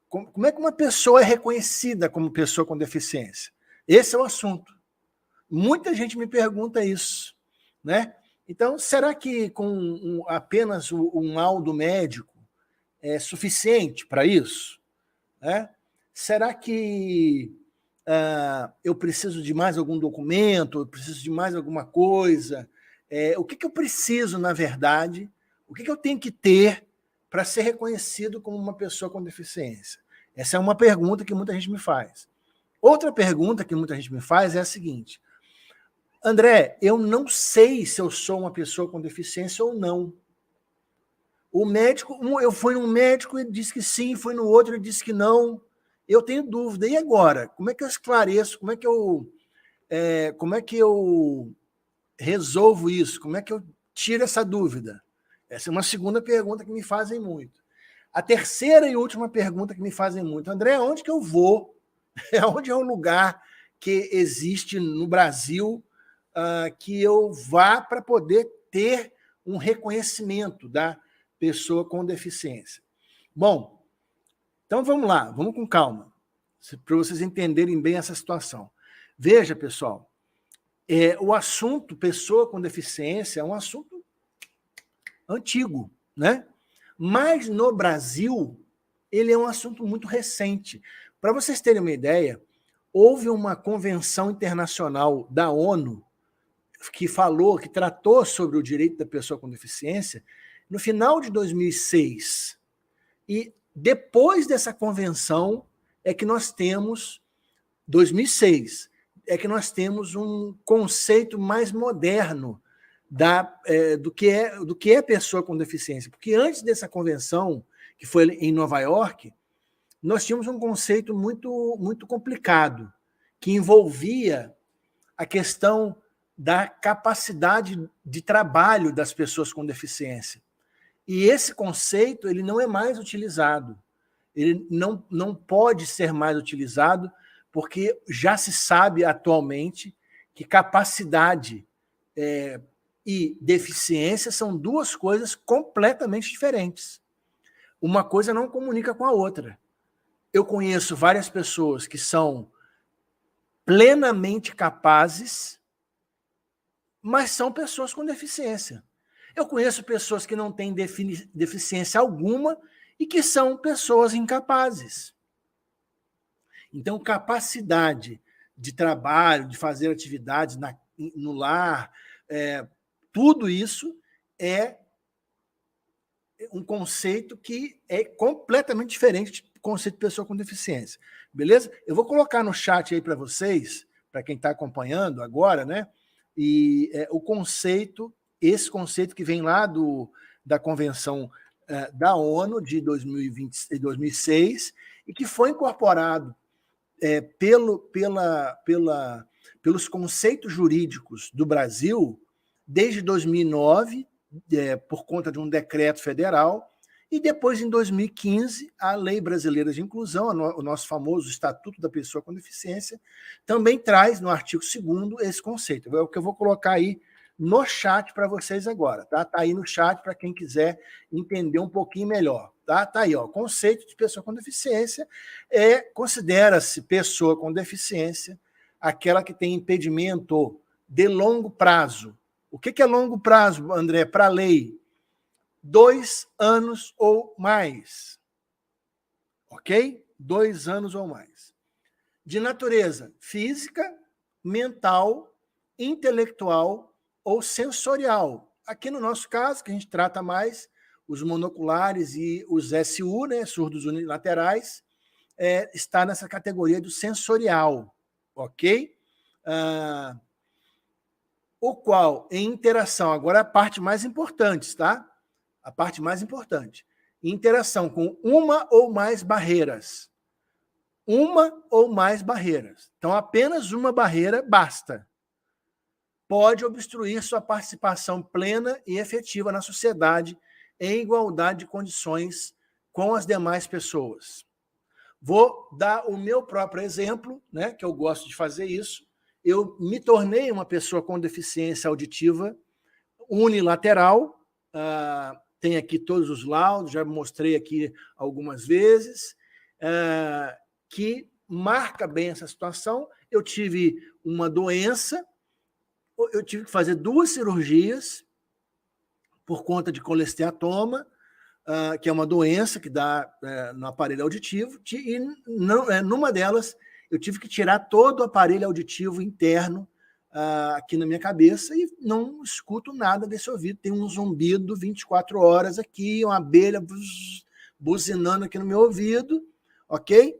Como é que uma pessoa é reconhecida como pessoa com deficiência? Esse é o assunto. Muita gente me pergunta isso, né? Então, será que com apenas um laudo médico é suficiente para isso? Né? Será que eu preciso de mais algum documento? Eu preciso de mais alguma coisa? O que eu preciso, na verdade? O que eu tenho que ter para ser reconhecido como uma pessoa com deficiência? Essa é uma pergunta que muita gente me faz. Outra pergunta que muita gente me faz é a seguinte: André, eu não sei se eu sou uma pessoa com deficiência ou não. O médico, eu fui num médico e disse que sim, fui no outro e disse que não. Eu tenho dúvida. E agora? Como é que eu esclareço? Como é que eu resolvo isso? Como é que eu tiro essa dúvida? Essa é uma segunda pergunta que me fazem muito. A terceira e última pergunta que me fazem muito: André, onde que eu vou? Onde é o lugar que existe no Brasil que eu vá para poder ter um reconhecimento da pessoa com deficiência? Bom, então vamos lá, vamos com calma, para vocês entenderem bem essa situação. Veja, pessoal, o assunto pessoa com deficiência é um assunto antigo, né? Mas no Brasil, ele é um assunto muito recente. Para vocês terem uma ideia, houve uma convenção internacional da ONU que tratou sobre o direito da pessoa com deficiência no final de 2006. E depois dessa convenção é que nós temos, 2006, é que nós temos um conceito mais moderno do que é pessoa com deficiência. Porque antes dessa convenção, que foi em Nova York, nós tínhamos um conceito muito, muito complicado, que envolvia a questão da capacidade de trabalho das pessoas com deficiência. E esse conceito ele não é mais utilizado. Ele não pode ser mais utilizado, porque já se sabe atualmente que capacidade e deficiência são duas coisas completamente diferentes. Uma coisa não comunica com a outra. Eu conheço várias pessoas que são plenamente capazes, mas são pessoas com deficiência. Eu conheço pessoas que não têm deficiência alguma e que são pessoas incapazes. Então, capacidade de trabalho, de fazer atividades no lar, tudo isso é um conceito que é completamente diferente do conceito de pessoa com deficiência. Beleza? Eu vou colocar no chat aí para vocês, para quem está acompanhando agora, né? E esse conceito que vem lá da Convenção da ONU de 2006 e que foi incorporado pelos conceitos jurídicos do Brasil desde 2009, por conta de um decreto federal, e depois, em 2015, a Lei Brasileira de Inclusão, o nosso famoso Estatuto da Pessoa com Deficiência, também traz, no artigo 2º, esse conceito. É o que eu vou colocar aí no chat para vocês agora. Tá aí no chat para quem quiser entender um pouquinho melhor. Tá aí, ó, conceito de pessoa com deficiência considera-se pessoa com deficiência aquela que tem impedimento de longo prazo. O que é longo prazo, André, para a lei? 2 anos ou mais. Ok? 2 anos ou mais. De natureza física, mental, intelectual ou sensorial. Aqui no nosso caso, que a gente trata mais os monoculares e os SU, né, surdos unilaterais, está nessa categoria do sensorial. Ok? O qual, em interação, agora a parte mais importante, tá? A parte mais importante. Interação com uma ou mais barreiras. Uma ou mais barreiras. Então, apenas uma barreira basta. Pode obstruir sua participação plena e efetiva na sociedade em igualdade de condições com as demais pessoas. Vou dar o meu próprio exemplo, né, que eu gosto de fazer isso. Eu me tornei uma pessoa com deficiência auditiva unilateral tem aqui todos os laudos, já mostrei aqui algumas vezes, que marca bem essa situação. Eu tive uma doença, eu tive que fazer 2 cirurgias por conta de colesteatoma, que é uma doença que dá no aparelho auditivo, e numa delas eu tive que tirar todo o aparelho auditivo interno aqui na minha cabeça e não escuto nada desse ouvido. Tem um zumbido 24 horas aqui, uma abelha buzinando aqui no meu ouvido, ok?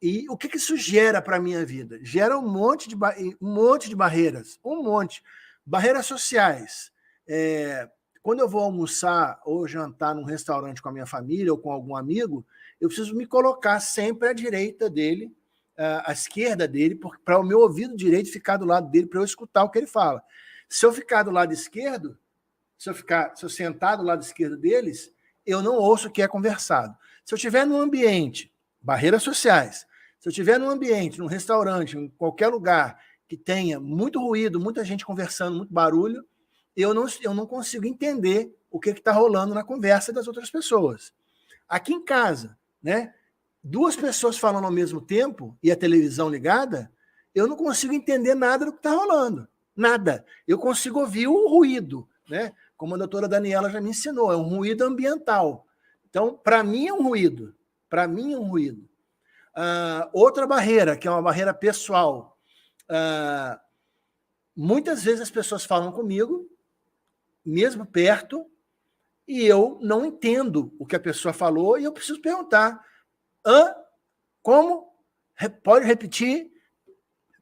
E o que isso gera para a minha vida? Gera um monte de barreiras, um monte. Barreiras sociais. Quando eu vou almoçar ou jantar num restaurante com a minha família ou com algum amigo, eu preciso me colocar sempre à direita dele, à esquerda dele, para o meu ouvido direito ficar do lado dele, para eu escutar o que ele fala. Se eu ficar do lado esquerdo, se eu sentar do lado esquerdo deles, eu não ouço o que é conversado. Se eu estiver num ambiente, barreiras sociais, se eu estiver num ambiente, num restaurante, em qualquer lugar que tenha muito ruído, muita gente conversando, muito barulho, eu não consigo entender o que está rolando na conversa das outras pessoas. Aqui em casa, né? 2 pessoas falando ao mesmo tempo e a televisão ligada, eu não consigo entender nada do que está rolando. Nada. Eu consigo ouvir o ruído, né? Como a doutora Daniela já me ensinou, é um ruído ambiental. Então, para mim é um ruído. Para mim é um ruído. Outra barreira, que é uma barreira pessoal. Muitas vezes as pessoas falam comigo, mesmo perto, e eu não entendo o que a pessoa falou e eu preciso perguntar. Como? Pode repetir?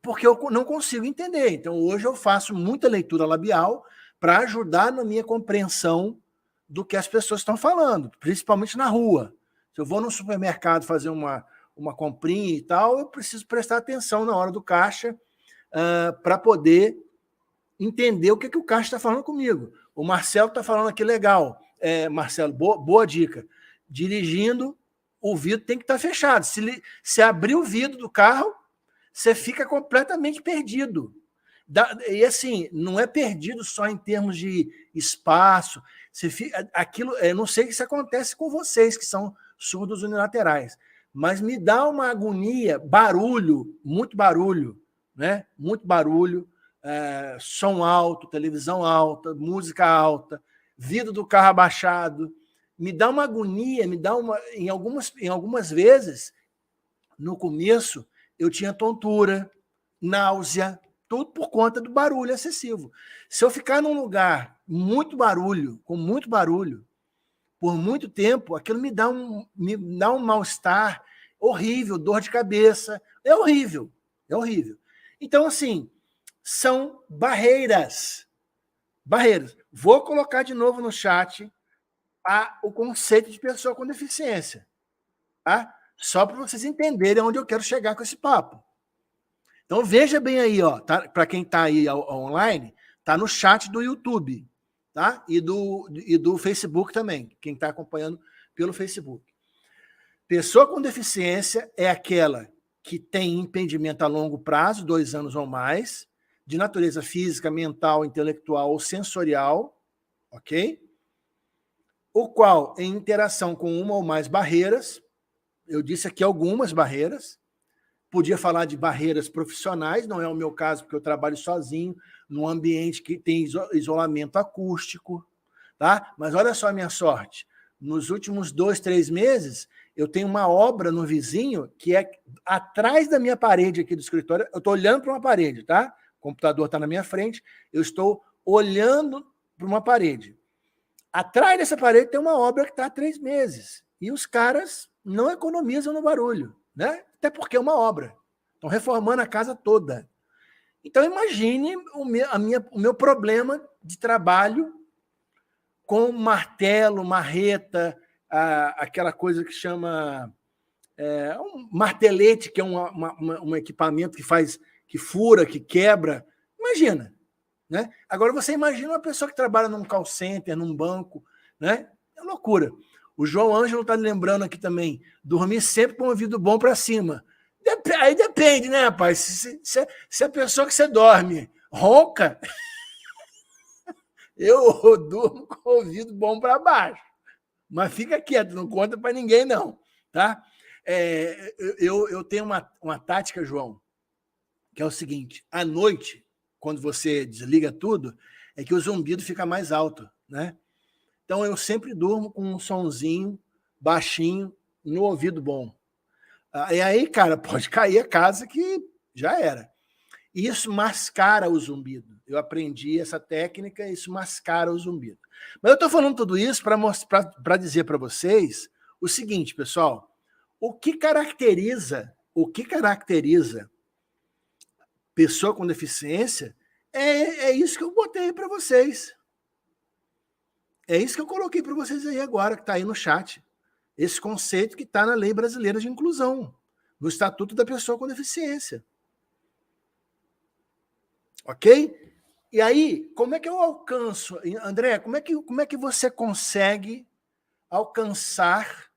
Porque eu não consigo entender. Então, hoje eu faço muita leitura labial para ajudar na minha compreensão do que as pessoas estão falando, principalmente na rua. Se eu vou no supermercado fazer uma comprinha e tal, eu preciso prestar atenção na hora do caixa para poder entender o que o caixa está falando comigo. O Marcelo está falando aqui legal. Marcelo, boa dica. Dirigindo, o vidro tem que estar fechado. Se abrir o vidro do carro, você fica completamente perdido. E assim, não é perdido só em termos de espaço. Não sei se acontece com vocês, que são surdos unilaterais, mas me dá uma agonia, barulho, muito barulho, né? Muito barulho, som alto, televisão alta, música alta, vidro do carro abaixado. Me dá uma agonia, em algumas vezes, no começo, eu tinha tontura, náusea, tudo por conta do barulho excessivo. Se eu ficar num lugar muito barulho, com muito barulho, por muito tempo, aquilo me dá um mal-estar horrível, dor de cabeça. É horrível, é horrível. Então, assim, são barreiras. Barreiras. Vou colocar de novo no chat o conceito de pessoa com deficiência. Tá? Só para vocês entenderem onde eu quero chegar com esse papo. Então, veja bem aí, tá? Para quem está aí online, está no chat do YouTube, tá? E do Facebook também, quem está acompanhando pelo Facebook. Pessoa com deficiência é aquela que tem impedimento a longo prazo, 2 anos ou mais, de natureza física, mental, intelectual ou sensorial, ok? O qual, em interação com uma ou mais barreiras, eu disse aqui algumas barreiras, podia falar de barreiras profissionais, não é o meu caso, porque eu trabalho sozinho, num ambiente que tem isolamento acústico, tá? Mas olha só a minha sorte. Nos últimos 2, 3 meses, eu tenho uma obra no vizinho que é atrás da minha parede aqui do escritório. Eu estou olhando para uma parede, tá? O computador está na minha frente, eu estou olhando para uma parede. Atrás dessa parede tem uma obra que está há 3 meses. E os caras não economizam no barulho, né? Até porque é uma obra. Estão reformando a casa toda. Então, imagine o meu problema de trabalho com martelo, marreta, aquela coisa que chama um martelete, que é um equipamento que fura, que quebra. Imagina. Né? Agora, você imagina uma pessoa que trabalha num call center, num banco. Né? É loucura. O João Ângelo está lembrando aqui também, dormir sempre com o ouvido bom para cima. Aí depende, né, rapaz? Se a pessoa que você dorme ronca, Eu durmo com o ouvido bom para baixo. Mas fica quieto, não conta para ninguém, não. Tá? Eu tenho uma tática, João, que é o seguinte: à noite, quando você desliga tudo, é que o zumbido fica mais alto, né? Então eu sempre durmo com um sonzinho baixinho no ouvido bom. E aí, cara, pode cair a casa que já era. E isso mascara o zumbido. Eu aprendi essa técnica, isso mascara o zumbido. Mas eu estou falando tudo isso para dizer para vocês o seguinte, pessoal: o que caracteriza pessoa com deficiência é isso que eu botei para vocês. É isso que eu coloquei para vocês aí agora, que está aí no chat. Esse conceito que está na Lei Brasileira de Inclusão, no Estatuto da Pessoa com Deficiência. Ok? E aí, como é que eu alcanço? André, como é que você consegue alcançar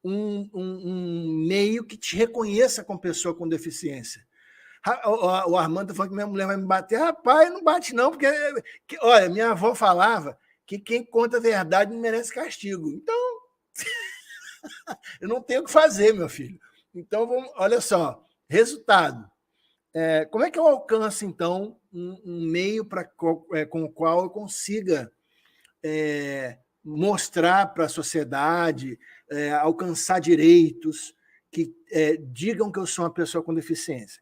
um meio que te reconheça como pessoa com deficiência? O Armando falou que minha mulher vai me bater. Rapaz, não bate não, porque, olha, minha avó falava que quem conta a verdade não merece castigo. Então, eu não tenho o que fazer, meu filho. Então, olha só, resultado. Como é que eu alcanço, então, um meio com o qual eu consiga mostrar para a sociedade, alcançar direitos que digam que eu sou uma pessoa com deficiência?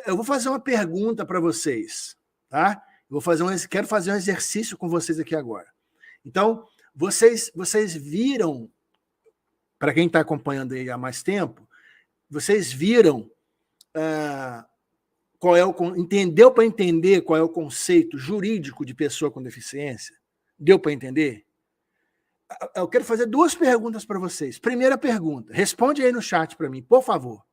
Eu vou fazer uma pergunta para vocês, tá? Quero fazer um exercício com vocês aqui agora. Então, vocês viram, para quem está acompanhando aí há mais tempo, vocês viram entendeu para entender qual é o conceito jurídico de pessoa com deficiência? Deu para entender? Eu quero fazer duas perguntas para vocês. Primeira pergunta, responde aí no chat para mim, por favor.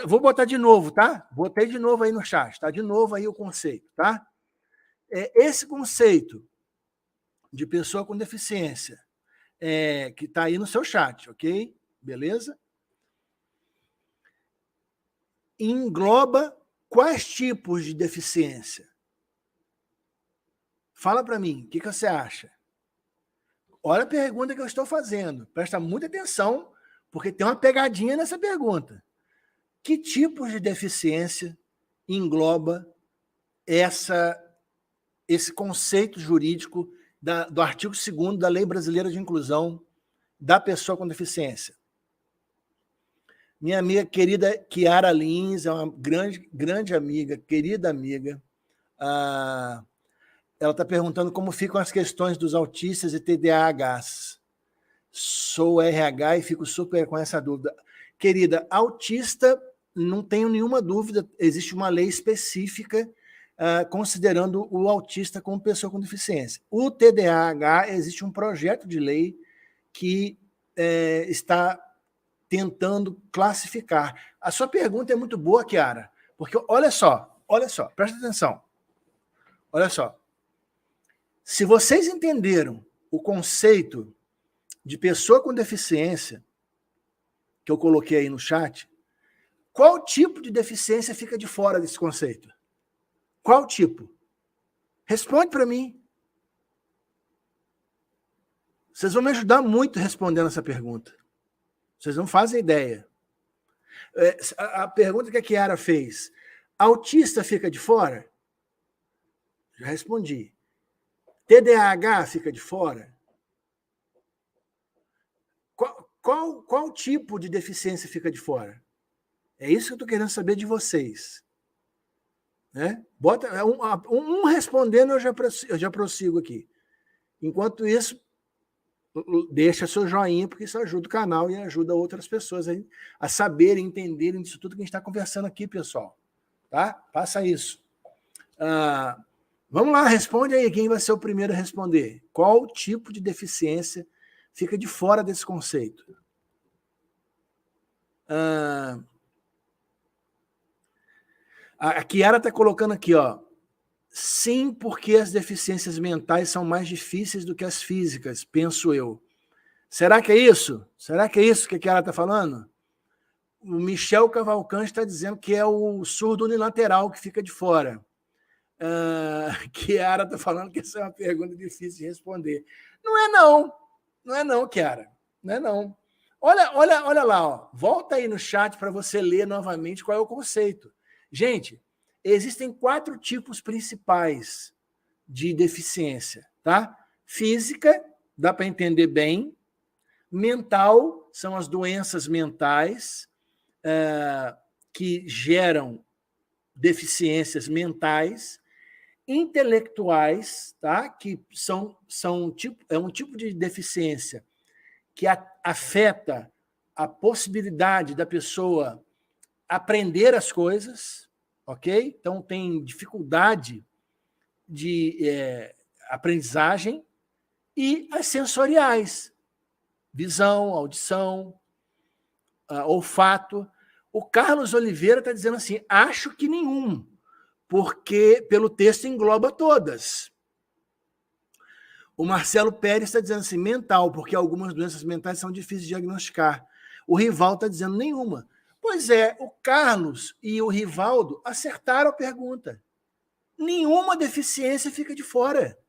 Vou botar de novo, tá? Botei de novo aí no chat, tá? De novo aí o conceito, tá? Esse conceito de pessoa com deficiência, que está aí no seu chat, ok? Beleza? Engloba quais tipos de deficiência? Fala para mim, o que você acha? Olha a pergunta que eu estou fazendo. Presta muita atenção, porque tem uma pegadinha nessa pergunta. Que tipos de deficiência engloba esse conceito jurídico do artigo 2º da Lei Brasileira de Inclusão da Pessoa com Deficiência? Minha amiga querida Kiara Lins é uma grande amiga, querida amiga. Ela está perguntando como ficam as questões dos autistas e TDAHs. Sou RH e fico super com essa dúvida. Querida, autista, não tenho nenhuma dúvida, existe uma lei específica considerando o autista como pessoa com deficiência. O TDAH, existe um projeto de lei que está tentando classificar. A sua pergunta é muito boa, Kiara, porque olha só, presta atenção. Olha só. Se vocês entenderam o conceito de pessoa com deficiência, que eu coloquei aí no chat, qual tipo de deficiência fica de fora desse conceito? Qual tipo? Responde para mim. Vocês vão me ajudar muito respondendo essa pergunta. Vocês não fazem ideia. A pergunta que a Kiara fez, autista fica de fora? Já respondi. TDAH fica de fora? Qual tipo de deficiência fica de fora? É isso que eu estou querendo saber de vocês. Né? Bota um respondendo, eu já prossigo aqui. Enquanto isso, deixa seu joinha, porque isso ajuda o canal e ajuda outras pessoas a saberem, entenderem disso tudo que a gente está conversando aqui, pessoal. Tá? Faça isso. Vamos lá, responde aí. Quem vai ser o primeiro a responder? Qual tipo de deficiência fica de fora desse conceito? A Kiara está colocando aqui, ó. Sim, porque as deficiências mentais são mais difíceis do que as físicas, penso eu. Será que é isso? Será que é isso que a Kiara está falando? O Michel Cavalcante está dizendo que é o surdo unilateral que fica de fora. Kiara está falando que essa é uma pergunta difícil de responder. Não é não. Não é não, Kiara. Não é não. Olha lá, ó. Volta aí no chat para você ler novamente qual é o conceito. Gente, existem 4 tipos principais de deficiência, tá? Física, dá para entender bem. Mental, são as doenças mentais que geram deficiências mentais. Intelectuais, tá? Que é um tipo de deficiência que afeta a possibilidade da pessoa aprender as coisas, ok? Então, tem dificuldade de aprendizagem. E as sensoriais, visão, audição, olfato. O Carlos Oliveira está dizendo assim, acho que nenhum, porque pelo texto engloba todas. O Marcelo Pérez está dizendo assim, mental, porque algumas doenças mentais são difíceis de diagnosticar. O Rival está dizendo nenhuma. Pois é, o Carlos e o Rivaldo acertaram a pergunta. Nenhuma deficiência fica de fora.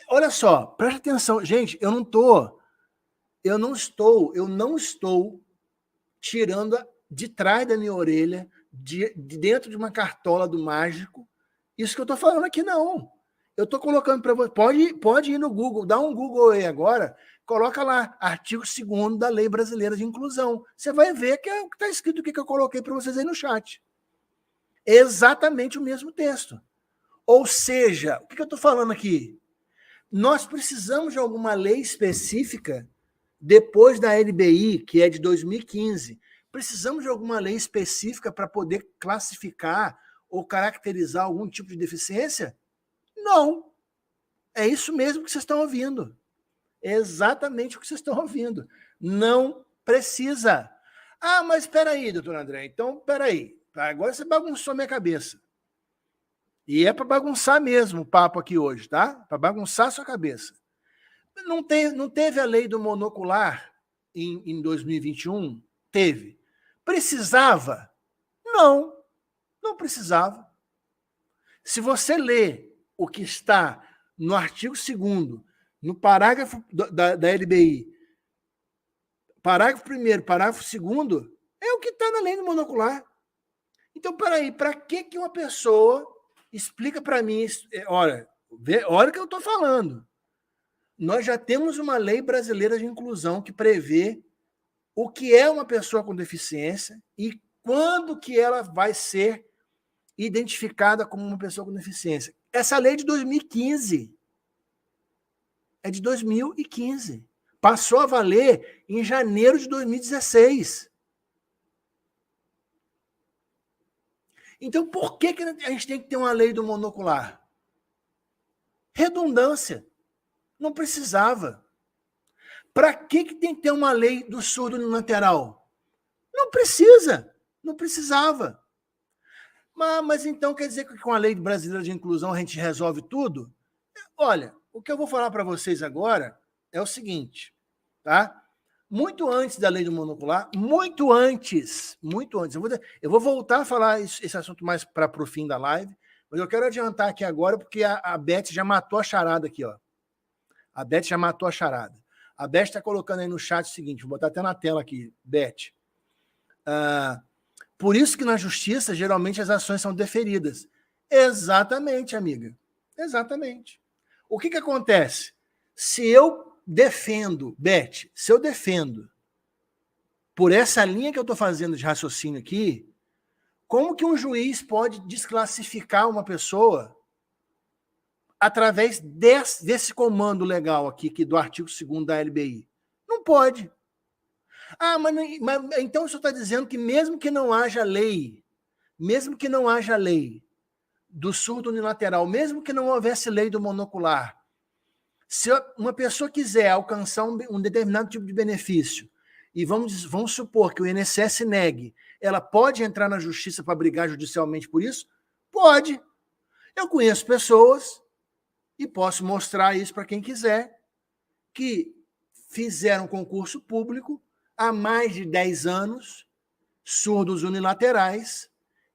Olha só, presta atenção. Gente, eu não estou tirando de trás da minha orelha, de dentro de uma cartola do mágico, isso que eu estou falando aqui, não. Eu estou colocando para você. Pode ir no Google, dá um Google aí agora, coloca lá, artigo 2º da Lei Brasileira de Inclusão. Você vai ver que é o que está escrito o que eu coloquei para vocês aí no chat. É exatamente o mesmo texto. Ou seja, o que eu estou falando aqui? Nós precisamos de alguma lei específica, depois da LBI, que é de 2015, precisamos de alguma lei específica para poder classificar ou caracterizar algum tipo de deficiência? Não. É isso mesmo que vocês estão ouvindo. É exatamente o que vocês estão ouvindo. Não precisa. Ah, mas espera aí, doutor André. Então, espera aí. Agora você bagunçou minha cabeça. E é para bagunçar mesmo o papo aqui hoje, tá? Para bagunçar a sua cabeça. Não teve a lei do monocular em 2021? Teve. Precisava? Não precisava. Se você lê o que está no artigo 2º, no parágrafo da LBI, parágrafo 1º, parágrafo 2º, é o que está na lei do monocular. Então, peraí, para que uma pessoa explica para mim, olha o que eu estou falando. Nós já temos uma lei brasileira de inclusão que prevê o que é uma pessoa com deficiência e quando que ela vai ser identificada como uma pessoa com deficiência. Essa lei é de 2015. É de 2015. Passou a valer em janeiro de 2016. Então, por que a gente tem que ter uma lei do monocular? Redundância. Não precisava. Para que tem que ter uma lei do surdo unilateral? Não precisa. Não precisava. Mas então quer dizer que com a lei brasileira de inclusão a gente resolve tudo? Olha, o que eu vou falar para vocês agora é o seguinte, tá? Muito antes da lei do monocular, muito antes, eu vou voltar a falar esse assunto mais para o fim da live, mas eu quero adiantar aqui agora porque a Beth já matou a charada aqui, ó. A Beth já matou a charada. A Beth está colocando aí no chat o seguinte, vou botar até na tela aqui, Beth. Por isso que na justiça, geralmente, as ações são deferidas. Exatamente, amiga. Exatamente. O que acontece? Se eu defendo, Beth, por essa linha que eu estou fazendo de raciocínio aqui, como que um juiz pode desclassificar uma pessoa através desse comando legal aqui do artigo 2º da LBI? Não pode. Mas então o senhor está dizendo que mesmo que não haja lei do surdo unilateral, mesmo que não houvesse lei do monocular, se uma pessoa quiser alcançar um determinado tipo de benefício, e vamos supor que o INSS negue, ela pode entrar na justiça para brigar judicialmente por isso? Pode. Eu conheço pessoas, e posso mostrar isso para quem quiser, que fizeram concurso público há mais de 10 anos, surdos unilaterais,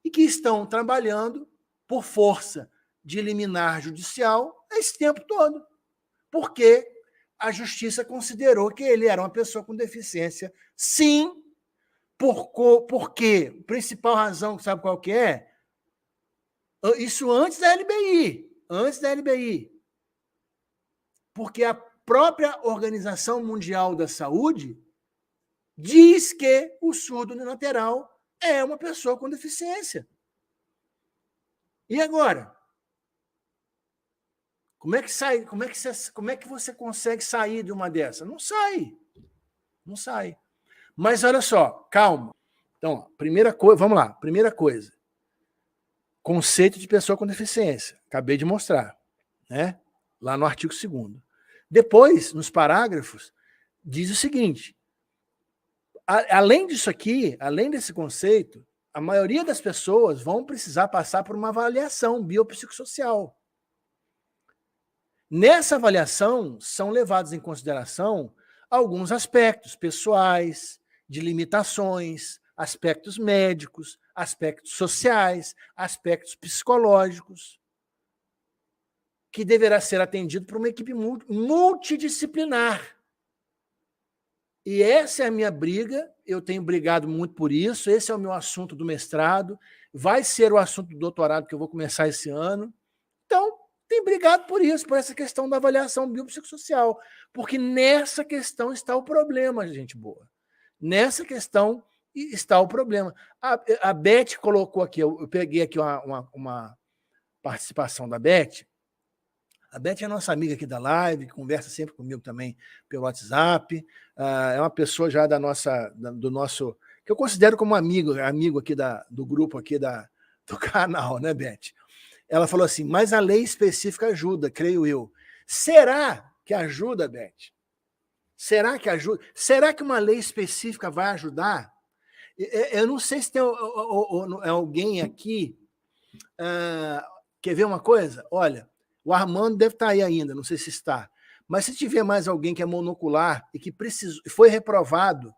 e que estão trabalhando por força de liminar judicial esse tempo todo, porque a justiça considerou que ele era uma pessoa com deficiência, sim, porque a principal razão, sabe qual que é? Isso antes da LBI, porque a própria Organização Mundial da Saúde diz que o surdo unilateral é uma pessoa com deficiência. E agora? Como é que sai? Como é que você consegue sair de uma dessa? Não sai. Não sai. Mas olha só, calma. Então, primeira coisa, vamos lá. Primeira coisa. Conceito de pessoa com deficiência. Acabei de mostrar, né? Lá no artigo 2º. Depois, nos parágrafos, diz o seguinte: além disso aqui, além desse conceito, a maioria das pessoas vão precisar passar por uma avaliação biopsicossocial. Nessa avaliação, são levados em consideração alguns aspectos pessoais, de limitações, aspectos médicos, aspectos sociais, aspectos psicológicos, que deverá ser atendido por uma equipe multidisciplinar. E essa é a minha briga, eu tenho brigado muito por isso, esse é o meu assunto do mestrado, vai ser o assunto do doutorado que eu vou começar esse ano. Então, tenho brigado por isso, por essa questão da avaliação biopsicossocial, porque nessa questão está o problema, gente boa. Nessa questão está o problema. A Beth colocou aqui, eu peguei aqui uma participação da Beth. A Beth é nossa amiga aqui da live, que conversa sempre comigo também pelo WhatsApp. É uma pessoa já do nosso, que eu considero como amigo aqui do grupo aqui do canal, né, Beth? Ela falou assim, mas a lei específica ajuda, creio eu. Será que ajuda, Beth? Será que ajuda? Será que uma lei específica vai ajudar? Eu não sei se tem alguém aqui. Quer ver uma coisa? Olha, o Armando deve estar aí ainda, não sei se está. Mas se tiver mais alguém que é monocular e que foi reprovado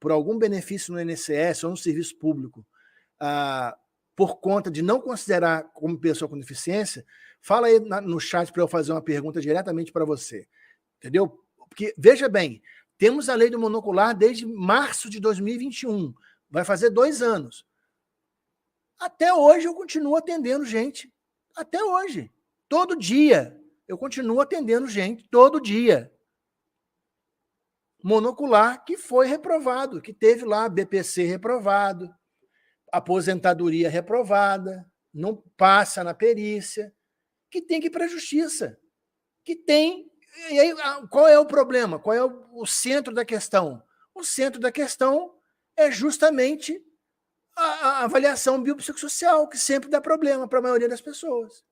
por algum benefício no INSS ou no serviço público, por conta de não considerar como pessoa com deficiência, fala aí no chat para eu fazer uma pergunta diretamente para você. Entendeu? Porque, veja bem, temos a lei do monocular desde março de 2021. Vai fazer 2 anos. Até hoje eu continuo atendendo gente. Até hoje. Todo dia. Eu continuo atendendo gente. Todo dia. Monocular que foi reprovado, que teve lá BPC reprovado, aposentadoria reprovada, não passa na perícia, que tem que ir para a justiça. Que tem. E aí, qual é o problema? Qual é o centro da questão? O centro da questão é justamente a avaliação biopsicossocial, que sempre dá problema para a maioria das pessoas.